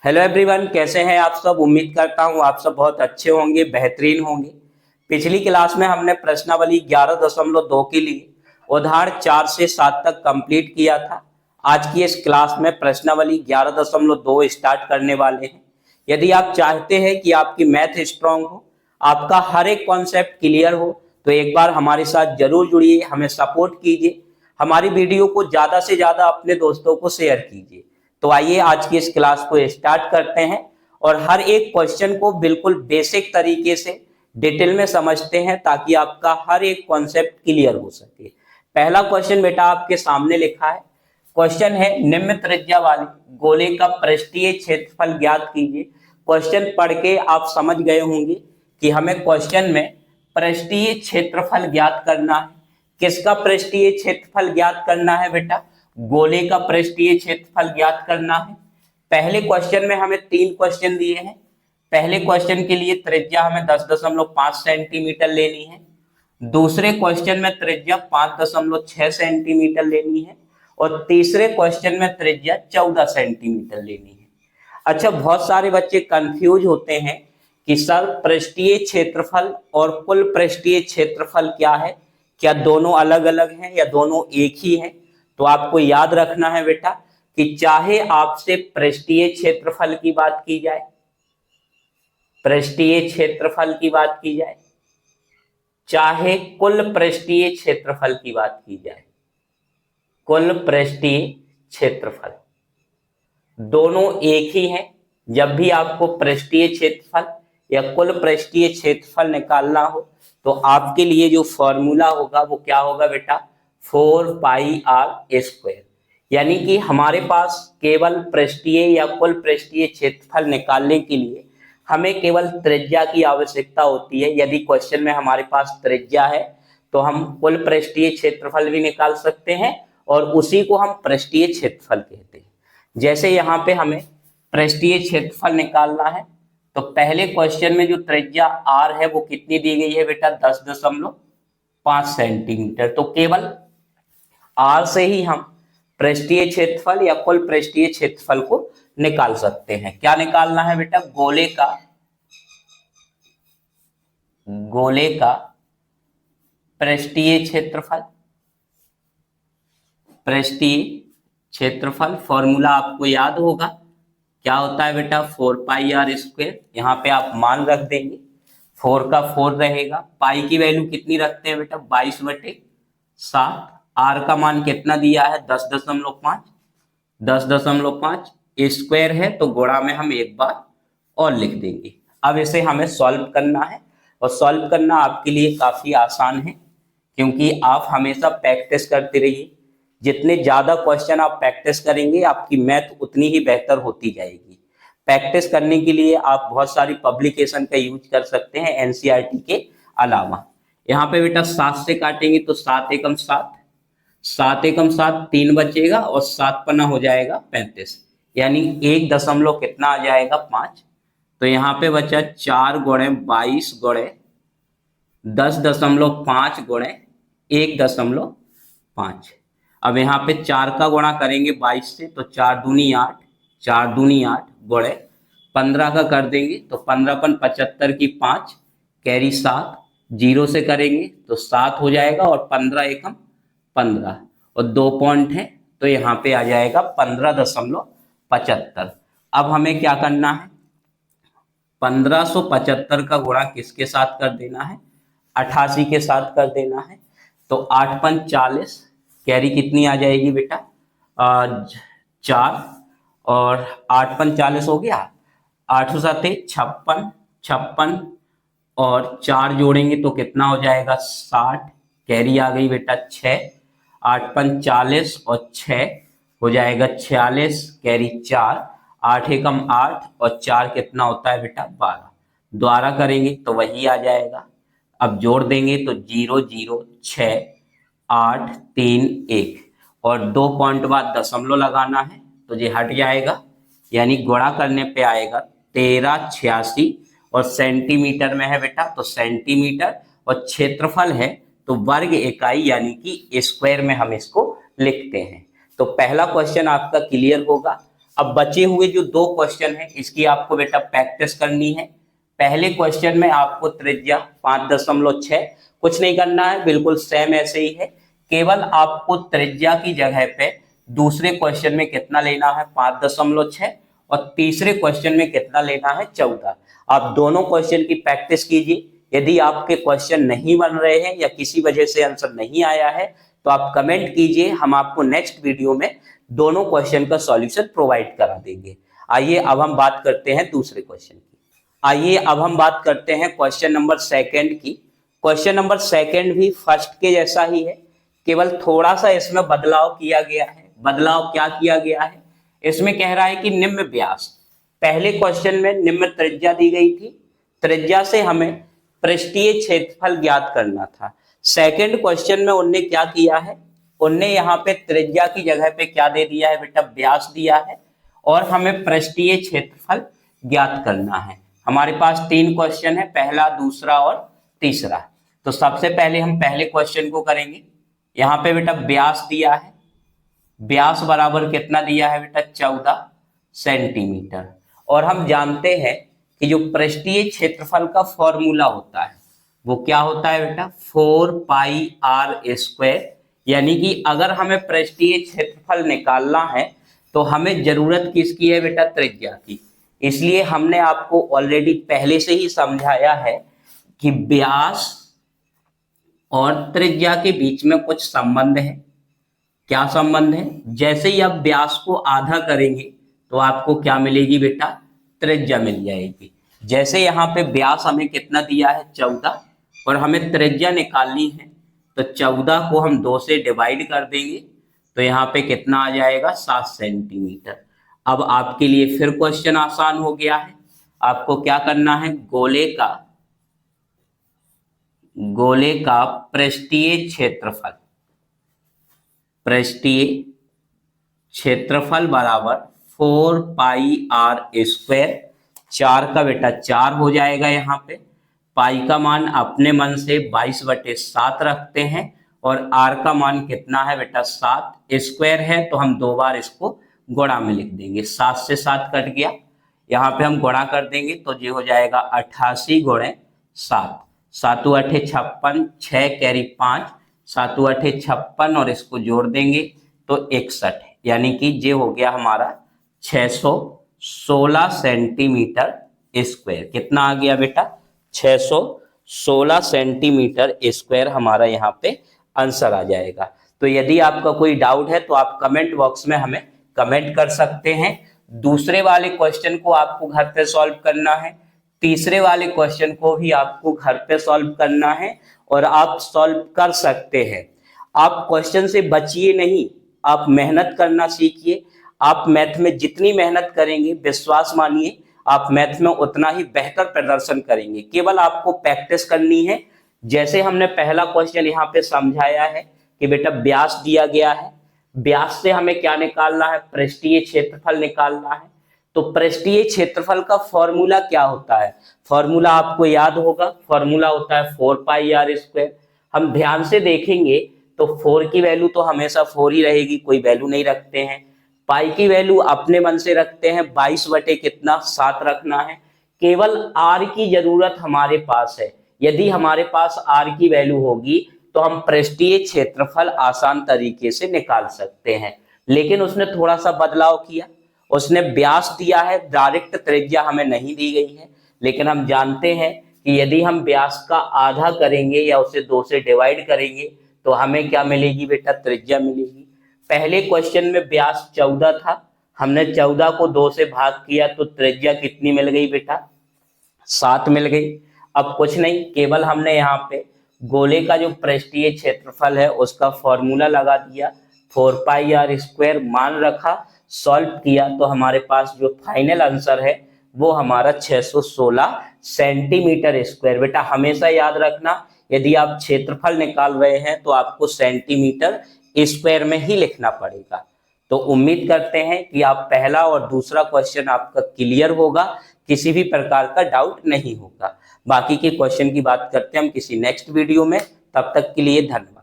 Hello everyone, कैसे हैं आप सब। उम्मीद करता हूं आप सब बहुत अच्छे होंगे, बेहतरीन होंगे। पिछली क्लास में हमने प्रश्नावली 11.2 के लिए उदाहरण 4 से 7 तक कंप्लीट किया था। आज की इस क्लास में प्रश्नावली 11.2 स्टार्ट करने वाले हैं। यदि आप चाहते हैं कि आपकी मैथ स्ट्रांग हो, आपका हर एक कॉन्सेप्ट क्लियर हो, तो एक बार हमारे साथ जरूर जुड़िए, हमें सपोर्ट कीजिए, हमारी वीडियो को ज्यादा से ज्यादा अपने दोस्तों को शेयर कीजिए। तो आइए आज की इस क्लास को स्टार्ट करते हैं और हर एक क्वेश्चन को बिल्कुल बेसिक तरीके से डिटेल में समझते हैं ताकि आपका हर एक कॉन्सेप्ट क्लियर हो सके। पहला क्वेश्चन बेटा आपके सामने लिखा है। क्वेश्चन है निम्न त्रिज्या वाले गोले का पृष्ठीय क्षेत्रफल ज्ञात कीजिए। क्वेश्चन पढ़ के आप समझ गए होंगे कि हमें क्वेश्चन में पृष्ठीय क्षेत्रफल ज्ञात करना है। किसका पृष्ठीय क्षेत्रफल ज्ञात करना है बेटा? गोले का पृष्ठीय क्षेत्रफल ज्ञात करना है। पहले क्वेश्चन में हमें 3 क्वेश्चन दिए हैं। पहले क्वेश्चन के लिए त्रिज्या हमें 10.5 सेंटीमीटर लेनी है। दूसरे क्वेश्चन में त्रिज्या 5.6 सेंटीमीटर लेनी है और तीसरे क्वेश्चन में त्रिज्या 14 सेंटीमीटर लेनी है। अच्छा, बहुत सारे बच्चे कंफ्यूज होते हैं कि सर पृष्ठीय क्षेत्रफल और कुल पृष्ठीय क्षेत्रफल क्या है, क्या दोनों अलग अलग हैं या दोनों एक ही हैं। तो आपको याद रखना है बेटा कि चाहे आपसे पृष्ठीय क्षेत्रफल की बात की जाए, पृष्ठीय क्षेत्रफल की बात की जाए, चाहे कुल पृष्ठीय क्षेत्रफल की बात की जाए, कुल पृष्ठीय क्षेत्रफल दोनों एक ही हैं। जब भी आपको पृष्ठीय क्षेत्रफल या कुल पृष्ठीय क्षेत्रफल निकालना हो तो आपके लिए जो फॉर्मूला होगा वो क्या होगा बेटा? 4πr²। यानी कि हमारे पास केवल पृष्ठीय या कुल पृष्ठीय क्षेत्रफल निकालने के लिए हमें केवल त्रिज्या की आवश्यकता होती है। यदि क्वेश्चन में हमारे पास त्रिज्या है तो हम कुल पृष्ठीय क्षेत्रफल भी निकाल सकते हैं और उसी को हम पृष्ठीय क्षेत्रफल कहते हैं। जैसे यहाँ पे हमें पृष्ठीय क्षेत्रफल निकालना है तो पहले क्वेश्चन में जो त्रिज्या r है वो कितनी दी गई है बेटा? 10.5 सेंटीमीटर। तो केवल r से ही हम पृष्ठीय क्षेत्रफल या कुल पृष्ठीय क्षेत्रफल को निकाल सकते हैं। क्या निकालना है बेटा? गोले का पृष्ठीय क्षेत्रफल। पृष्ठीय क्षेत्रफल फॉर्मूला आपको याद होगा, क्या होता है बेटा? 4πr²। यहाँ पे आप मान रख देंगे, 4 का 4 रहेगा। पाई की वैल्यू कितनी रखते हैं बेटा? 22/7। आर का मान कितना दिया है? 10.5। 10.5 स्क्वायर है तो गुणा में हम एक बार और लिख देंगे। अब इसे हमें सॉल्व करना है और सॉल्व करना आपके लिए काफी आसान है क्योंकि आप हमेशा प्रैक्टिस करते रहिए। जितने ज्यादा क्वेश्चन आप प्रैक्टिस करेंगे आपकी मैथ उतनी ही बेहतर होती जाएगी। प्रैक्टिस करने के लिए आप बहुत सारी पब्लिकेशन का यूज कर सकते हैं एनसीईआरटी के अलावा। यहाँ पे बेटा 7 से काटेंगे तो 7 एकम 7, 7 एकम 7 3 बचेगा और 7 पन्ना हो जाएगा 35, यानी 1 दशमलव कितना आ जाएगा? 5। तो यहाँ पे बचा 4 गुणे 22 गुणे 10.5 गुणे 1.5। अब यहाँ पे 4 का गुणा करेंगे 22 से तो 4 दूनी 8, 4 दूनी 8 गुणे 15 का कर देंगे तो 15×5 की 5 कैरी 7, 0 से करेंगे तो 7 हो जाएगा और 15 एकम 15 और 2 पॉइंट है तो यहाँ पे आ जाएगा 15.75। अब हमें क्या करना है? 1575 का गुणा किसके साथ कर देना है? 88 के साथ कर देना है। तो 8×5 = 40, कैरी कितनी आ जाएगी बेटा? 4 और 8×5 = 40 हो गया। 8 7 56, 56 और 4 जोड़ेंगे तो कितना हो जाएगा? 60, कैरी आ गई बेटा 6। 8×5 = 40 और 6 हो जाएगा 46, कैरी 4। 8 एकम 8 और 4 कितना होता है बेटा? 12। द्वारा करेंगे तो वही आ जाएगा। अब जोड़ देंगे तो 0 0 6 8 3 1 और 2 पॉइंट बाद दशमलव लगाना है तो ये हट जाएगा, यानी गुणा करने पे आएगा 1386 और सेंटीमीटर में है बेटा तो सेंटीमीटर और क्षेत्रफल है तो वर्ग इकाई यानी कि स्क्वायर में हम इसको लिखते हैं। तो पहला क्वेश्चन आपका क्लियर होगा। अब बचे हुए जो 2 क्वेश्चन है इसकी आपको बेटा प्रैक्टिस करनी है। पहले क्वेश्चन में आपको त्रिज्या 5.6, कुछ नहीं करना है, बिल्कुल सेम ऐसे ही है, केवल आपको त्रिज्या की जगह पे दूसरे क्वेश्चन में कितना लेना है 5.6 और तीसरे क्वेश्चन में कितना लेना है 14। आप दोनों क्वेश्चन की प्रैक्टिस कीजिए। यदि आपके क्वेश्चन नहीं बन रहे हैं या किसी वजह से आंसर नहीं आया है तो आप कमेंट कीजिए, हम आपको नेक्स्ट वीडियो में दोनों क्वेश्चन का सॉल्यूशन प्रोवाइड करा देंगे। आइए अब हम बात करते हैं दूसरे क्वेश्चन की। आइए अब हम बात करते हैं क्वेश्चन नंबर 2 की। क्वेश्चन नंबर 2 भी फर्स्ट के जैसा ही है, केवल थोड़ा सा इसमें बदलाव किया गया है। बदलाव क्या किया गया है, इसमें कह रहा है कि निम्न व्यास, पहले क्वेश्चन में निम्न त्रिज्या दी गई थी, त्रिज्या से हमें पृष्ठीय क्षेत्रफल ज्ञात करना था। सेकंड क्वेश्चन में उनने क्या किया है, उनने यहाँ पे त्रिज्या की जगह पे क्या दे दिया है बेटा, व्यास दिया है और हमें पृष्ठीय क्षेत्रफल ज्ञात करना है। हमारे पास 3 क्वेश्चन है, पहला, दूसरा और तीसरा। तो सबसे पहले हम पहले क्वेश्चन को करेंगे। यहाँ पे बेटा व्यास दिया है, व्यास बराबर कितना दिया है बेटा 14 सेंटीमीटर। और हम जानते हैं कि जो पृष्ठीय क्षेत्रफल का फॉर्मूला होता है वो क्या होता है बेटा, 4πr²। यानी कि अगर हमें पृष्ठीय क्षेत्रफल निकालना है तो हमें जरूरत किसकी है बेटा, त्रिज्या की। इसलिए हमने आपको ऑलरेडी पहले से ही समझाया है कि व्यास और त्रिज्या के बीच में कुछ संबंध है। क्या संबंध है, जैसे ही आप व्यास को आधा करेंगे तो आपको क्या मिलेगी बेटा, त्रिज्या मिल जाएगी। जैसे यहाँ पे व्यास हमें कितना दिया है 14 और हमें त्रिज्या निकालनी है तो 14 को हम 2 से डिवाइड कर देंगे तो यहाँ पे कितना आ जाएगा 7 सेंटीमीटर। अब आपके लिए फिर क्वेश्चन आसान हो गया है। आपको क्या करना है, गोले का पृष्ठीय क्षेत्रफल बराबर 4πr²। 4 का बेटा 4 हो जाएगा, यहाँ पे पाई का मान अपने मन से 22/7 रखते हैं और आर का मान कितना है बेटा 7, स्क्वायर है तो हम 2 बार इसको गुणा में लिख देंगे। 7 से 7 कट गया, यहाँ पे हम गुणा कर देंगे तो ये हो जाएगा 88 × 7, 7 8 56, 6 कैरी 5, 7 8 56 और इसको जोड़ देंगे तो 61, यानी कि ये हो गया हमारा 616 सेंटीमीटर स्क्वायर। कितना आ गया बेटा, 616 सेंटीमीटर स्क्वायर हमारा यहाँ पे आंसर आ जाएगा। तो यदि आपका कोई डाउट है तो आप कमेंट बॉक्स में हमें कमेंट कर सकते हैं। दूसरे वाले क्वेश्चन को आपको घर पे सॉल्व करना है, तीसरे वाले क्वेश्चन को भी आपको घर पे सॉल्व करना है और आप सॉल्व कर सकते हैं। आप क्वेश्चन से बचिए नहीं, आप मेहनत करना सीखिए। आप मैथ में जितनी मेहनत करेंगे, विश्वास मानिए आप मैथ में उतना ही बेहतर प्रदर्शन करेंगे। केवल आपको प्रैक्टिस करनी है। जैसे हमने पहला क्वेश्चन यहाँ पे समझाया है कि बेटा व्यास दिया गया है, व्यास से हमें क्या निकालना है, पृष्ठीय क्षेत्रफल निकालना है। तो पृष्ठीय क्षेत्रफल का फॉर्मूला क्या होता है, फॉर्मूला आपको याद होगा, फॉर्मूला होता है 4πr²। हम ध्यान से देखेंगे तो 4 की वैल्यू तो हमेशा 4 ही रहेगी, कोई वैल्यू नहीं रखते हैं। पाई की वैल्यू अपने मन से रखते हैं, 22/7 रखना है। केवल आर की जरूरत हमारे पास है। यदि हमारे पास आर की वैल्यू होगी तो हम पृष्ठीय क्षेत्रफल आसान तरीके से निकाल सकते हैं। लेकिन उसने थोड़ा सा बदलाव किया, उसने व्यास दिया है, डायरेक्ट त्रिज्या हमें नहीं दी गई है। लेकिन हम जानते हैं कि यदि हम व्यास का आधा करेंगे या उसे 2 से डिवाइड करेंगे तो हमें क्या मिलेगी बेटा, त्रिज्या मिलेगी। पहले क्वेश्चन में व्यास 14 था, हमने 14 को 2 से भाग किया तो त्रिज्या कितनी मिल गई बेटा, 7 मिल गई। अब कुछ नहीं, केवल हमने यहाँ पे गोले का जो पृष्ठीय क्षेत्रफल है उसका फॉर्मूला लगा दिया, 4πr² मान रखा, सॉल्व किया तो हमारे पास जो फाइनल आंसर है वो हमारा 616 सेंटीमीटर स्क्वायर। बेटा हमेशा याद रखना, यदि आप क्षेत्रफल निकाल रहे हैं तो आपको सेंटीमीटर स्क्वायर में ही लिखना पड़ेगा। तो उम्मीद करते हैं कि आप पहला और दूसरा क्वेश्चन आपका क्लियर होगा, किसी भी प्रकार का डाउट नहीं होगा। बाकी के क्वेश्चन की बात करते हैं हम किसी नेक्स्ट वीडियो में। तब तक के लिए धन्यवाद।